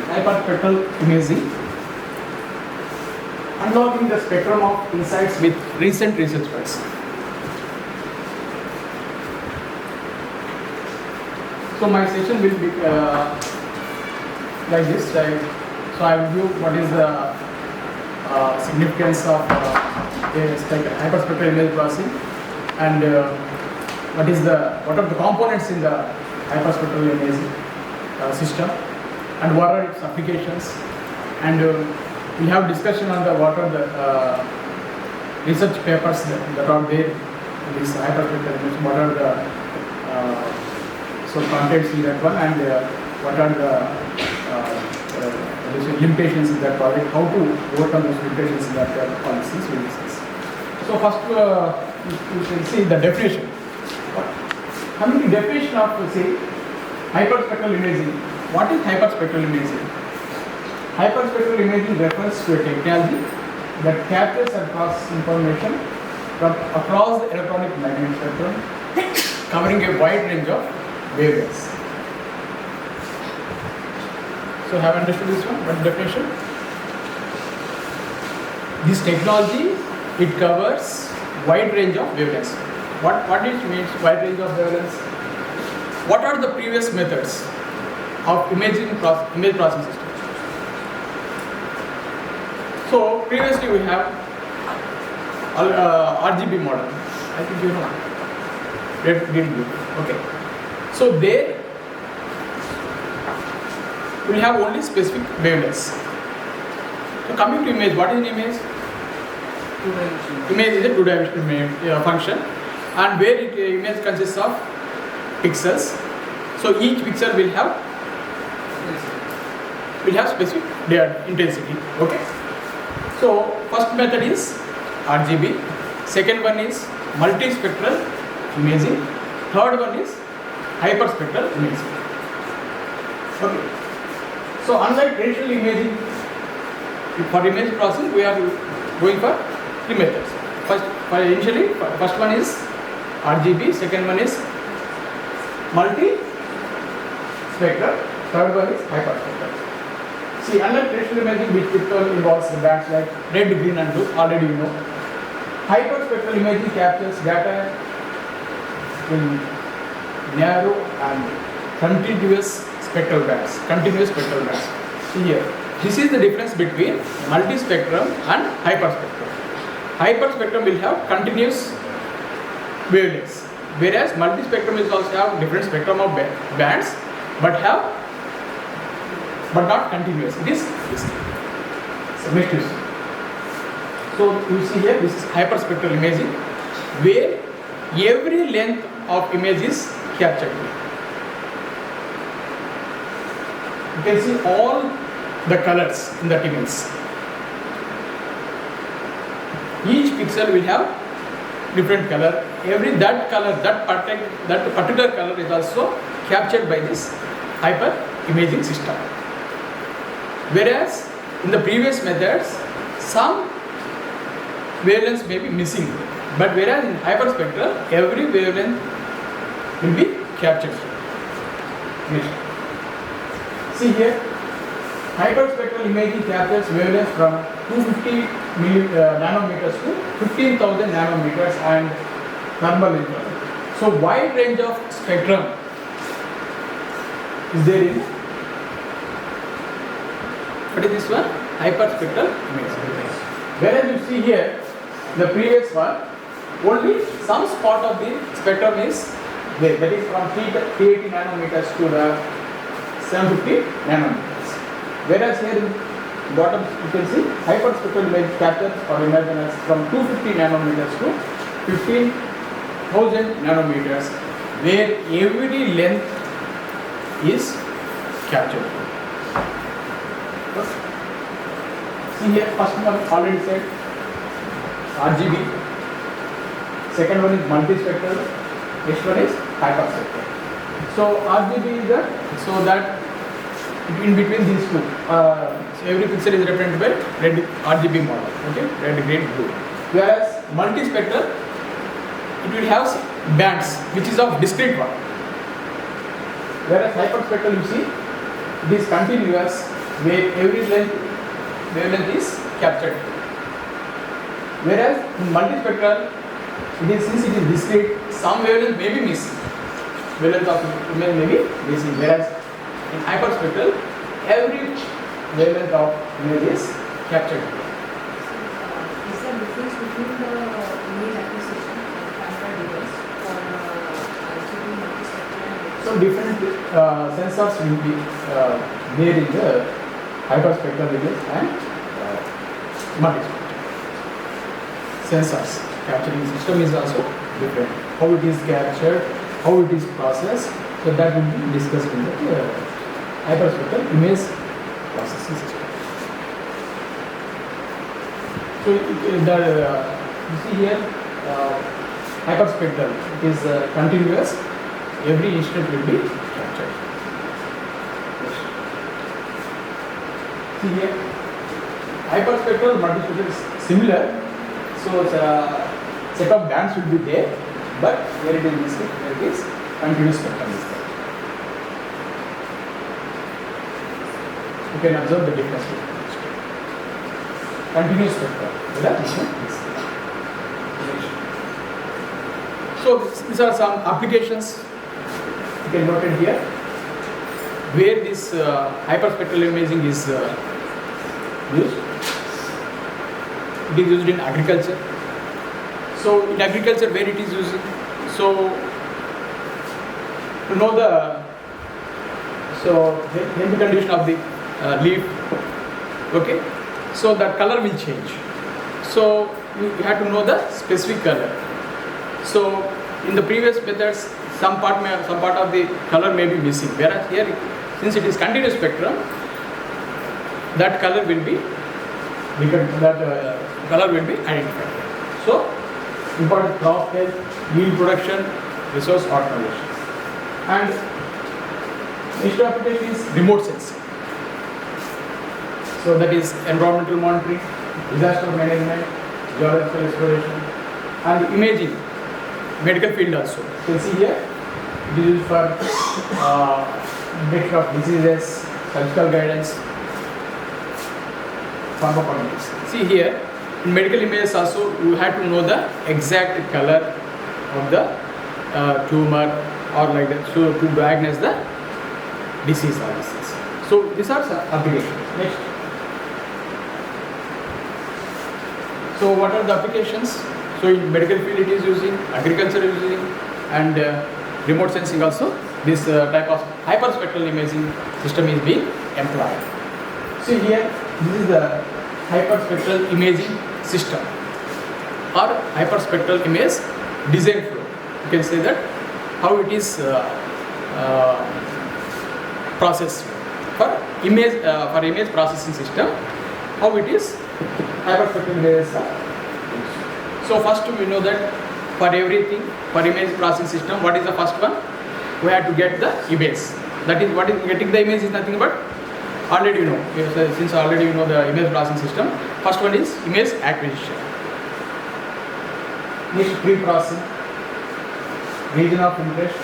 hyperspectral imaging, unlocking the spectrum of insights with recent research works. So my session will be like this. So I will give what is the significance of hyperspectral image processing, and what are the components in the hyperspectral imaging system, and what are its applications, and we have discussion on what are the research papers that are there in this hyperspectral image, what are the contents in that one, and what are the limitations in that project, how to overcome those limitations in that policies we discuss. So first you can see the definition. Coming to definition of hyperspectral imaging. What is hyperspectral imaging? Hyperspectral imaging refers to a technology that captures and processes information from across the electronic magnetic spectrum, covering a wide range of wavelengths. So have understood this one? What definition? This technology, it covers wide range of wavelengths. What it means, wide range of wavelengths? What are the previous methods of image processing system? So previously we have RGB model. I think you know. Red, green, blue. Okay. So there we have only specific wavelengths. So coming to image, what is an image? Image is a two-dimensional function, and where image consists of pixels. So each pixel will have specific intensity. Okay. So first method is RGB. Second one is multispectral imaging. Third one is hyperspectral imaging. Okay. So unlike traditional imaging, for image processing we are going for three methods. First one is RGB, second one is multispectral, third one is hyperspectral. See, unlike traditional imaging, which typically involves the bands like red, green and blue, already you know. Hyperspectral imaging captures data in narrow and continuous spectral bands. See here, this is the difference between multispectrum and hyperspectrum. Hyperspectrum will have continuous wavelengths, whereas multispectrum will also have different spectrum of bands, but not continuous. It is symmetric. So you see here, this is hyperspectral imaging, where every length of image is captured. You can see all the colors in that image. Each pixel will have different color. That particular color is also captured by this hyper imaging system. Whereas in the previous methods, some wavelengths may be missing, but whereas in hyperspectral, every wavelength will be captured. See here, hyperspectral imaging captures wavelengths from 250 nanometers to 15,000 nanometers and thermal infrared. So wide range of spectrum is there in what is this one? Hyperspectral imaging. Whereas you see here, the previous one, only some spot of the spectrum is there. That is from 380 nanometers to the 750 nanometers. Whereas here in bottom you can see hyperspectral image captures or imagine as from 250 nanometers to 15,000 nanometers, where every length is captured. See here, first one already said RGB, second one is multispectral, next one is hyperspectral. So RGB is so that in between these two, so every pixel is represented by red RGB model, okay, red, green, blue. Whereas multispectral, it will have bands which is of discrete one. Whereas hyperspectral, you see, it is continuous where every wavelength is captured. Whereas in multispectral, since it is discrete, some wavelength may be missing. Wavelength of image may be missing. Whereas in hyperspectral, every wavelength of image is captured. Is there a difference between the image acquisition and camera device for achieving multispectral? So different sensors will be there in the hyperspectral image and multispectral. Sensors capturing system is also different. How it is captured, how it is processed, so that will be discussed in the hyperspectral image processing system. So you see here hyperspectral, it is continuous, every instant will be captured. See here, hyperspectral multispectral is similar, so set of bands will be there, but where it is discrete, where it is continuous spectrum is there. You can observe the difference between these two. Continuous spectrum. So these are some applications you can note it here, where this hyperspectral imaging is used. It is used in agriculture. So in agriculture, where it is used, so to know the healthy condition of the leaf, okay, so that color will change. So you have to know the specific color. So in the previous methods, some part of the color may be missing, whereas here, since it is continuous spectrum, that color will be identified. So important crop health, yield production, resource optimization, and next application is remote sensing. So that is environmental monitoring, disaster management, geological exploration, and imaging, medical field also. You can see here, it is used for detection of diseases, surgical guidance, pharmacokinetics. See here, in medical images also, you have to know the exact color of the tumor or like that, so to diagnose the disease or disease. So these are some applications. Next. So what are the applications? So in medical field it is using, agriculture is using, and remote sensing also. This type of hyperspectral imaging system is being employed. See here, this is the hyperspectral imaging system or hyperspectral image design flow. You can say that how it is processed for image processing system, how it is hyperspectral images are used. So first we know that for everything, for image processing system, what is the first one? We have to get the image. That is, what is getting the image is nothing but already you know. Since already you know the image processing system, first one is image acquisition. Next, pre-processing, region of interest,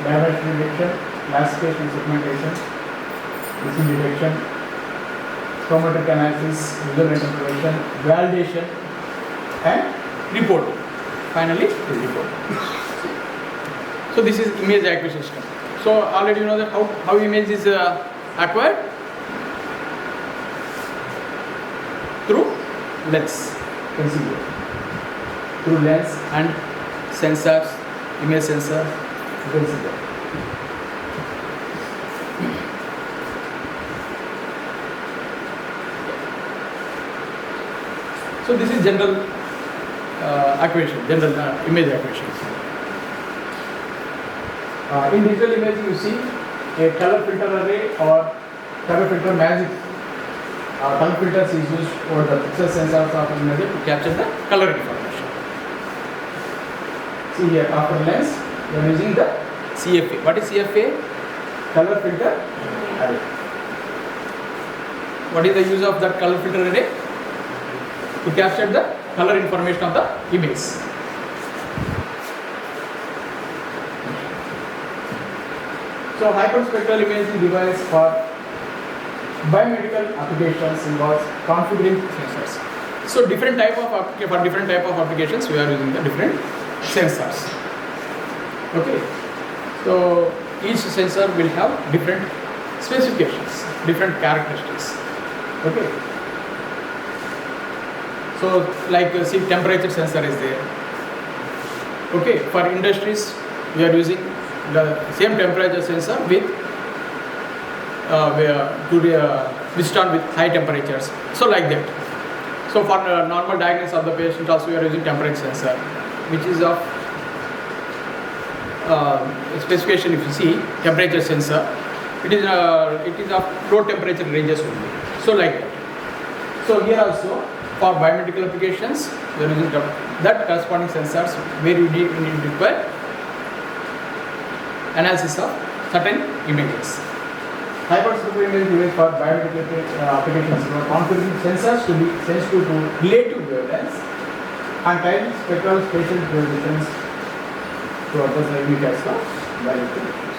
diversity detection, classification and segmentation, disease detection, chromatic analysis, visual interpretation, validation, and reporting. Finally, the report. So this is image acquisition system. So already you know that how image is acquired through lens. You can see here. Through lens and sensors, image sensor. You can see that. So this is general acquisition, general image acquisition. In digital imaging, you see a color filter array or color filter magic. Color filters is used for the pixel sensors of image to capture the color information. See here, after lens, you are using the CFA. What is CFA? Color filter array. What is the use of that color filter array? To capture the color information of the image. So hyperspectral imaging device for Biomedical applications involves configuring sensors. So different type of for different type of applications we are using the different sensors. Okay. So each sensor will have different specifications, different characteristics. Okay. So like see temperature sensor is there. Okay. For industries we are using the same temperature sensor with to withstand with high temperatures. So like that. So for normal diagnosis of the patient also we are using temperature sensor, which is of specification. If you see temperature sensor, it is of low temperature ranges only. So like that. So here also for biomedical applications we are using that corresponding sensors where you need to require analysis of certain images. Hyperspectral imaging used for biomedical applications are configuring sensors to be sensitive to relative wavelengths and tiny spectral spatial resolutions to address the images of biomedical applications.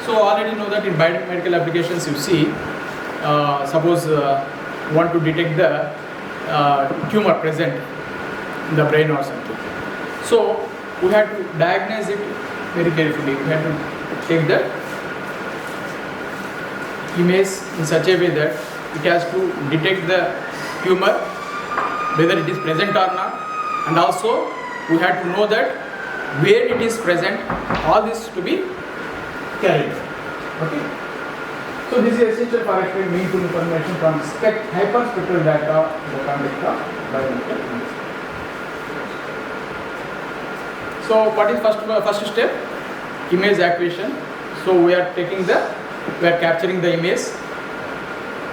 So already know that in biomedical applications you see, suppose you want to detect the tumor present in the brain or something. So we have to diagnose it very carefully. We have to take the image in such a way that it has to detect the tumor, whether it is present or not, and also we have to know that where it is present, all this to be carried. Okay. So this is essential for extracting meaningful information from hyperspectral data in the context of biomedical imaging. So what is first step? Image acquisition. So we are capturing the image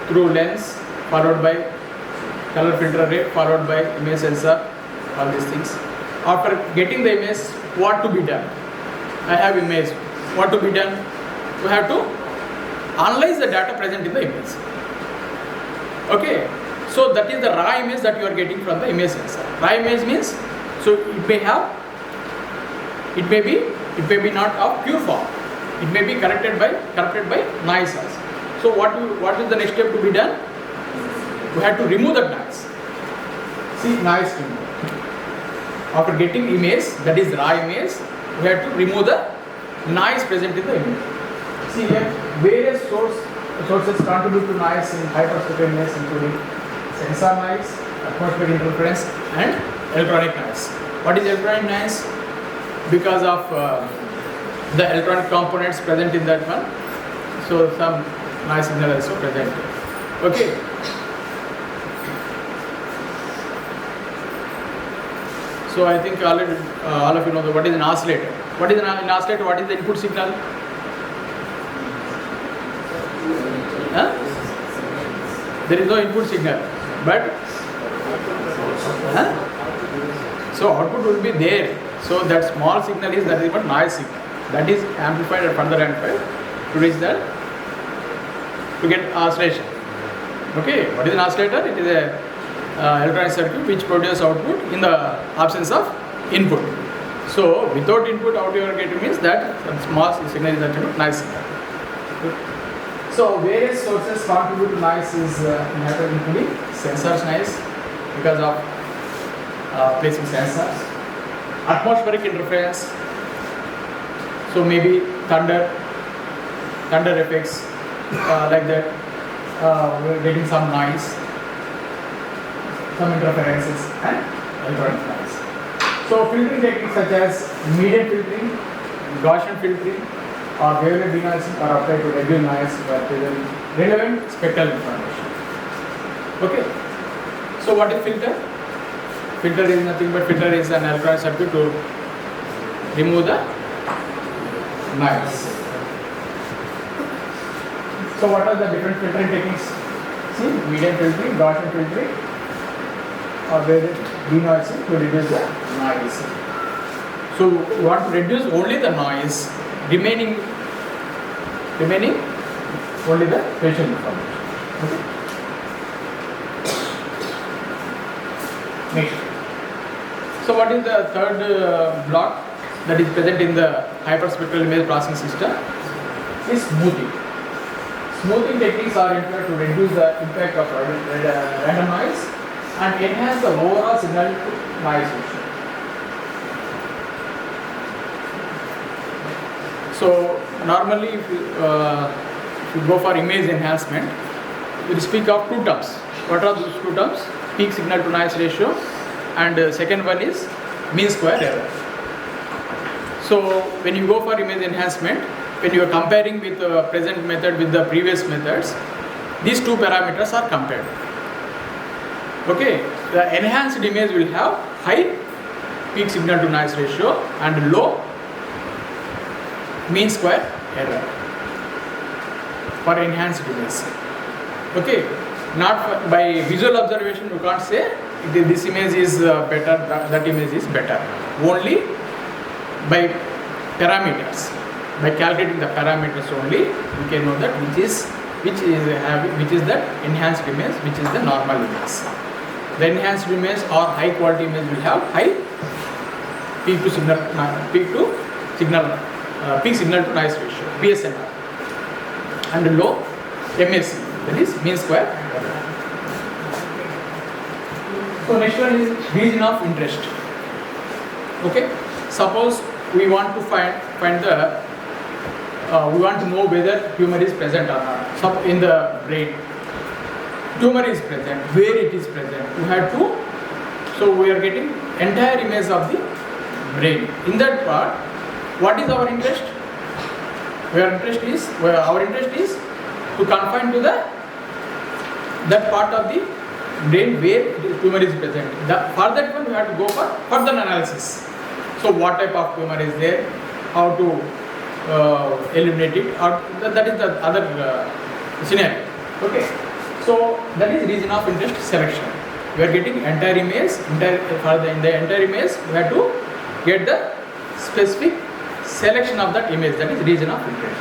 through lens, followed by color filter array, followed by image sensor, all these things. After getting the image, what to be done? I have image. What to be done? We have to analyze the data present in the image. Okay. So that is the raw image that you are getting from the image sensor. Raw image means, so it may be not of pure form. It may be corrupted by noise also. So what is the next step to be done? We have to remove that noise. See, noise removal. After getting image, that is raw image, we have to remove the noise present in the image. See here, various sources contribute to noise in hyperspectral images, including sensor noise, atmospheric interference, and electronic noise. What is electronic noise? Because of the electronic components present in that one, so some noise signal also present. Okay. So I think already all of you know what is an oscillator. What is an oscillator? What is the input signal? Huh? There is no input signal, but so output will be there. So that small signal is that is but noise signal. That is amplified and further amplified to reach that, to get oscillation. Okay, what is an oscillator? It is a electronic circuit which produces output in the absence of input. So without input, out you are getting means that small signal is that noise signal. So various sources contribute to noise is including sensors noise because of placing sensors, atmospheric interference. So maybe thunder effects like that. We're getting some noise, some interferences, and electronic noise. So filtering techniques such as median filtering, Gaussian filtering, or wavelength denoising are applied to reduce noise by present relevant spectral information. Okay. So what is filter? Filter is nothing but filter is an electronic circuit to remove the noise. So what are the different filtering techniques? See, median filtering, Gaussian filtering, or wavelength denoising to reduce the noise. So we want to reduce only the noise, remaining only the spatial information. Okay. Next. So what is the third block that is present in the hyperspectral image processing system? Is smoothing. Smoothing techniques are employed to reduce the impact of random noise and enhance the overall signal to noise ratio. So normally if you go for image enhancement, we speak of two terms. What are those two terms? Peak signal to noise ratio, and second one is mean square error. So when you go for image enhancement, when you are comparing with the present method with the previous methods, these two parameters are compared. Okay, the enhanced image will have high peak signal to noise ratio and low mean square error for enhanced image. Okay, not for, by visual observation you can't say this image is better, that image is better. Only by parameters, by calculating the parameters only, we can know that which is the enhanced image, which is the normal image. The enhanced image or high quality image will have high peak signal to noise ratio (PSNR) and low MSE, that is mean square error. So next one is region of interest. Okay, suppose we want to find the we want to know whether tumor is present or not. So in the brain, tumor is present, where it is present, we have to, so we are getting entire image of the brain. In that part, what is our interest? Our interest is to confine to that part of the brain where the tumor is present. For that one we have to go for further analysis. So what type of tumor is there, how to eliminate it, or that is the other scenario. Okay, so that is region of interest selection. We are getting entire image, in the entire image we have to get the specific selection of that image, that is region of interest.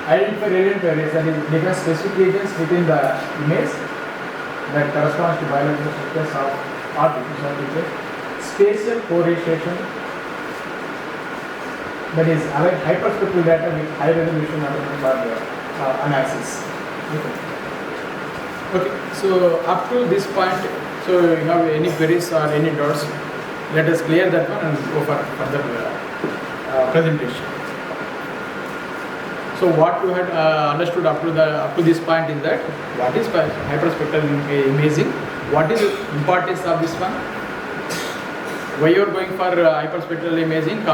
Identify relevant areas, that is different specific regions within the image that corresponds to biological structures of artificial features. Spatial correlation, that is hyperspectral data with high resolution analysis. Okay, so up to this point, so you have any queries or any doubts, let us clear that one and go for further presentation. So what you had understood up to this point is that what is hyperspectral imaging, what is the importance of this one, why you are going for hyperspectral imaging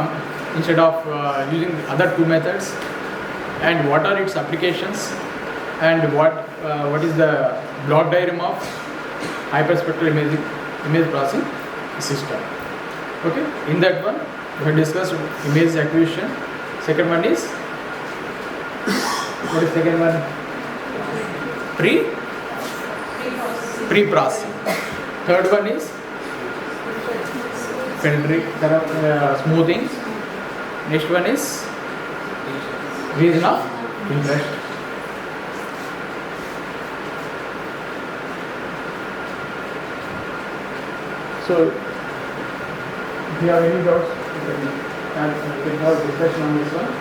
instead of using other two methods, and what are its applications, and what is the block diagram of hyperspectral image processing system. Okay, in that one we have discussed image acquisition. Second one is, what is second one? Pre-processing. Third one is smoothing. Next one is region of interest. So if you have any doubts, we can have a discussion on this one,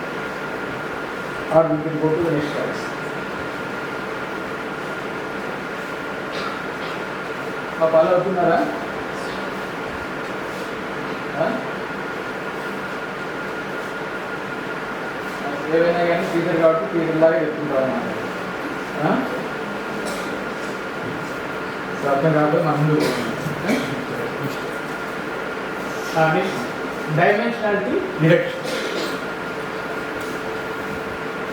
or we can go to the next slides. Follow అవుతున్నారా? ఏవైనా కానీ teacher కాబట్టి teacher లాగా చెప్తుంటారు అన్నమాట. అర్థం కాబట్టి మన ముందు dimensionality reduction.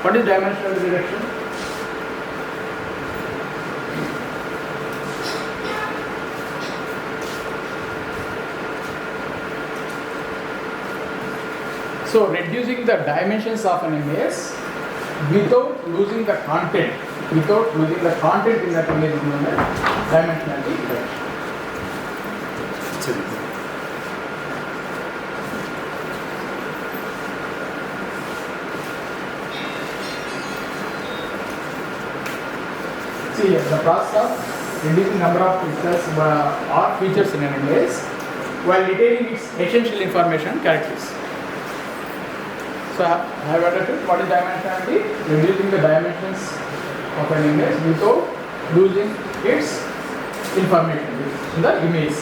What is dimensionality reduction? So reducing the dimensions of an image without losing the content in that image is known as dimensionality reduction. See, the process of reducing number of pixels or features in an image while retaining its essential information characteristics. So I have understood what is dimensionality, reducing the dimensions of an image without losing its information in the image.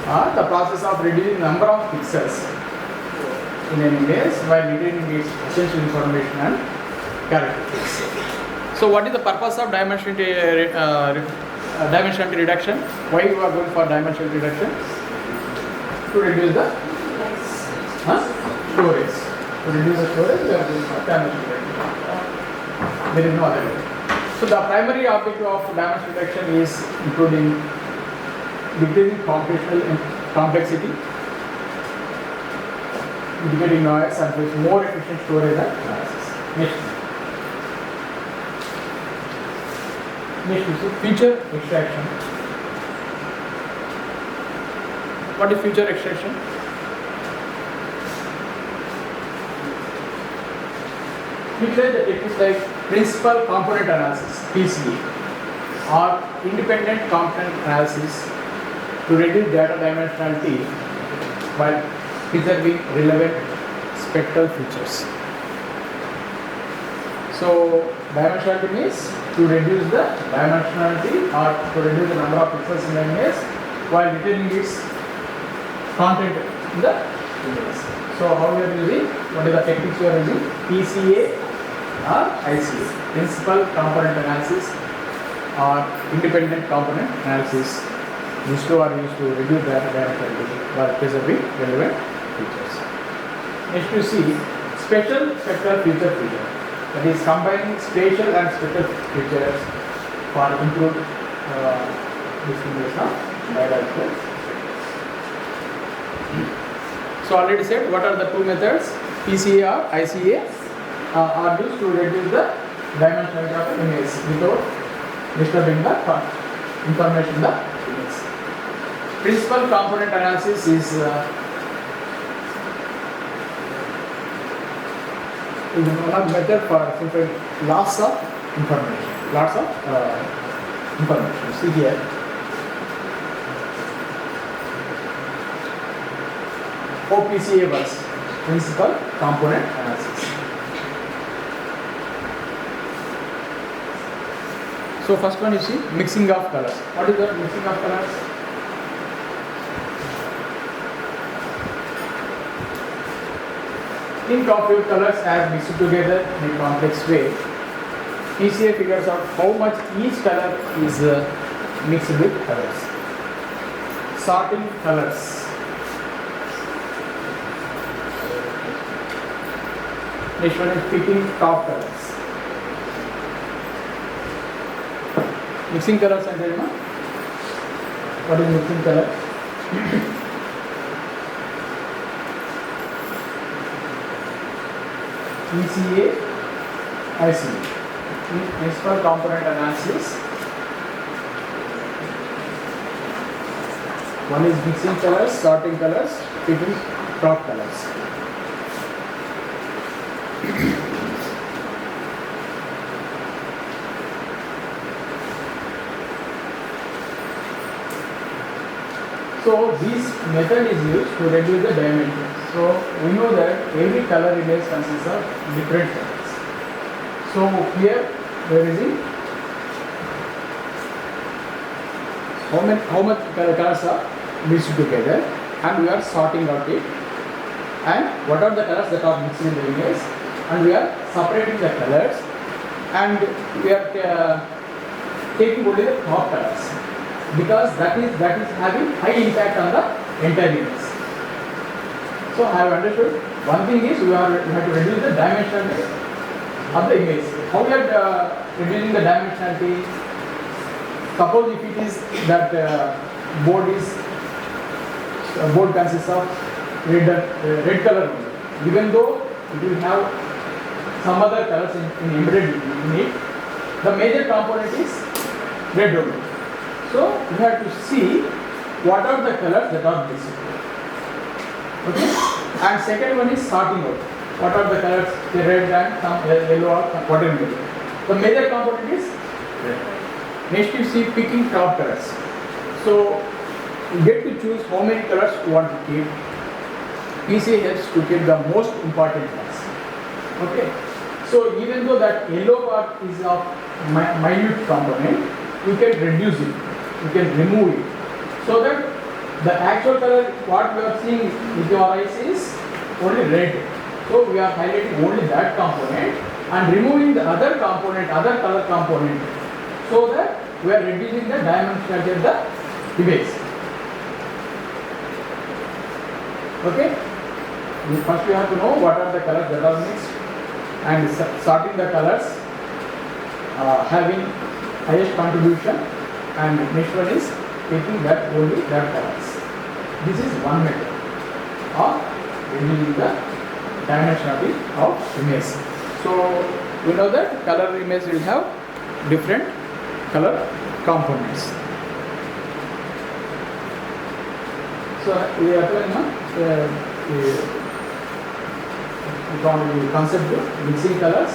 The process of reducing number of pixels in an image while retaining its essential information and characteristics. So what is the purpose of dimensionality reduction? Why you are going for dimensionality reduction? To reduce the storage. To reduce the storage, we are going for dimensionality reduction. There is no other way. So the primary objective of dimensional reduction is including decreasing computational complexity, mitigating noise, and with more efficient storage and analysis. Next is feature extraction. What is feature extraction? Utilize the techniques like principal component analysis (PCA) or independent component analysis to reduce data dimensionality while preserving relevant spectral features. So dimensionality means to reduce the dimensionality or to reduce the number of pixels in the image while retaining its content in the image. So how we are using? What is the techniques we are using? PCA or ICA, principal component analysis or independent component analysis. These two are used to reduce data dimensionality while preserving relevant features. Next you see special spectral feature. That is combining spatial and spectral features for improved discrimination of biological. So already said what are the two methods, PCA or ICA are used to reduce the dimensionality of the image without disturbing the information in the image. Principal component analysis is one method for simple loss of information. See here. OPCA was principal component analysis. So first one you see mixing of colors. What is the mixing of colors? Think of your colors as mixed together in a complex way. PCA figures out how much each color is mixed with colors. Sorting colors. Next one is picking top colors. Mixing colors and what is mixing color? PCA, ICA. Principal component analysis. One is mixing colors, sorting colors, picking top colors. So this method is used to reduce the dimensions. So we know that every color image consists of different colors. So here where is it? How much colors are mixed together, and we are sorting out it. And what are the colors that are mixed in the image? And we are separating the colors, and we are taking only the top colors, because that is having high impact on the entire image. So I have understood. One thing is we have to reduce the dimensionality of the image. How we are reducing the dimensionality? Suppose if it is that board consists of red color only, even though it will have some other colors embedded in it, the major component is red only. So we have to see what are the colors that are missing. Okay, and second one is sorting out. What are the colors? The red and some yellow or whatever. The major component is red. Next you see picking top colors. So you get to choose how many colors you want to keep. PCA helps to keep the most important ones. Okay. So even though that yellow part is of minute component, you can reduce it, you can remove it, so that the actual color what we are seeing with your eyes is only red. So we are highlighting only that component and removing the other component, other color component, so that we are reducing the dimensionality of the image. Okay. First we have to know what are the colors that are mixed and sorting the colors having highest contribution, and next one is taking that only that colors. This is one method of reducing the dimensionality of image. So we know that color image will have different color components. So we apply now the concept of mixing colors,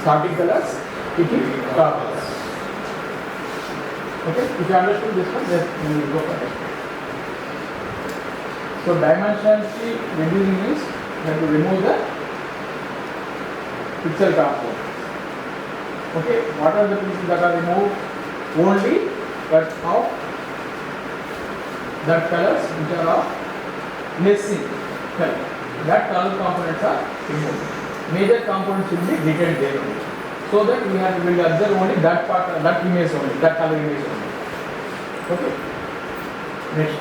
sorting colors, picking colors. Okay, if you understood this one, then we will go for it. So dimensionality reducing means you have to remove the pixel component. Okay, what are the pixels that are removed? Only that of that colors which are of missing color. That color components are removed. Major components will be retained there only. So that we will observe only that part, that image only, that color image only. Okay. Next.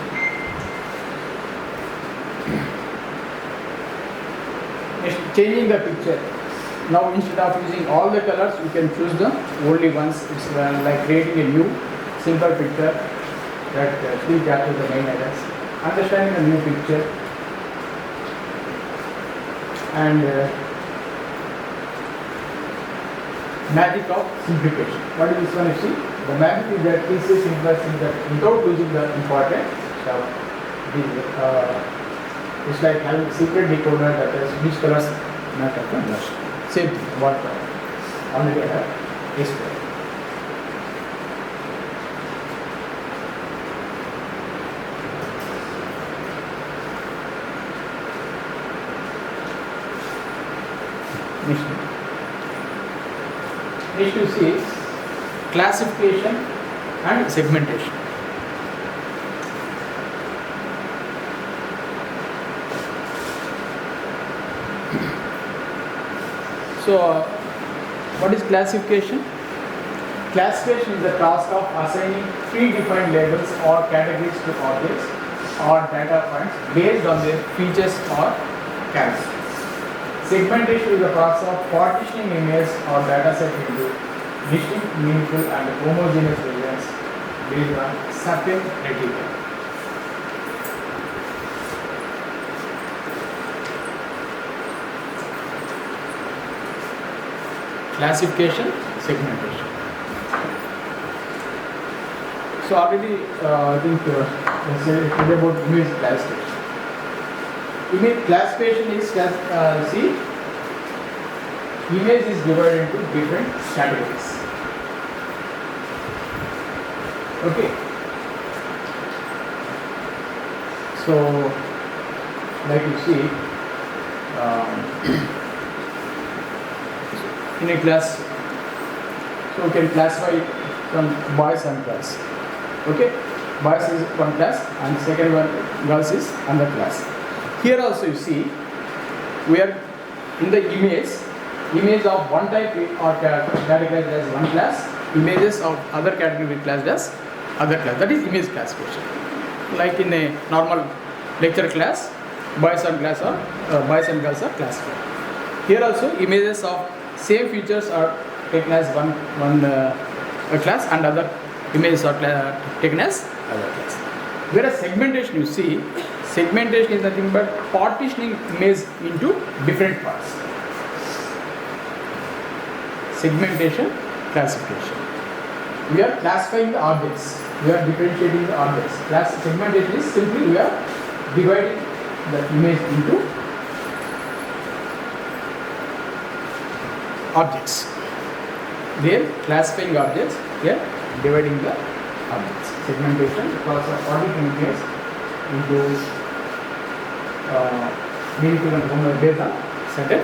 Next, changing the picture. Now instead of using all the colors, you can choose them only once. It's like creating a new simple picture that still captures the main ideas. Understanding a new picture and magic of simplification. What is this one? You see, the magic is that this is simplest thing that without losing the important stuff. It's like having secret decoder that is which colors matter the most. Same thing. What already I have explained. Next you see classification and segmentation. So what is classification? Classification is the task of assigning predefined labels or categories to objects or data points based on their features or characteristics. Segmentation is the process of partitioning image or data set into distinct, meaningful and homogeneous regions based on certain criteria. Classification, segmentation. So already I think let's say about image classification. Image classification is see, image is divided into different categories. Okay. So like you see in a class, so we can classify some boys and girls. Okay, boys is one class and second one girls is another class. Here also you see we are in the image of one type or categorized as one class, images of other category classed as other class. That is image classification. Like in a normal lecture class, boys and girls are classified. Here also images of same features are taken as one class and other images are taken as other class. Whereas segmentation, you see, segmentation is nothing but partitioning image into different parts. Segmentation, classification. We are classifying the objects. We are differentiating the objects. Segmentation is simply we are dividing the image into objects. We are classifying objects. We are dividing the objects. Segmentation, the process of partitioning image into meaningful and homogeneous data certain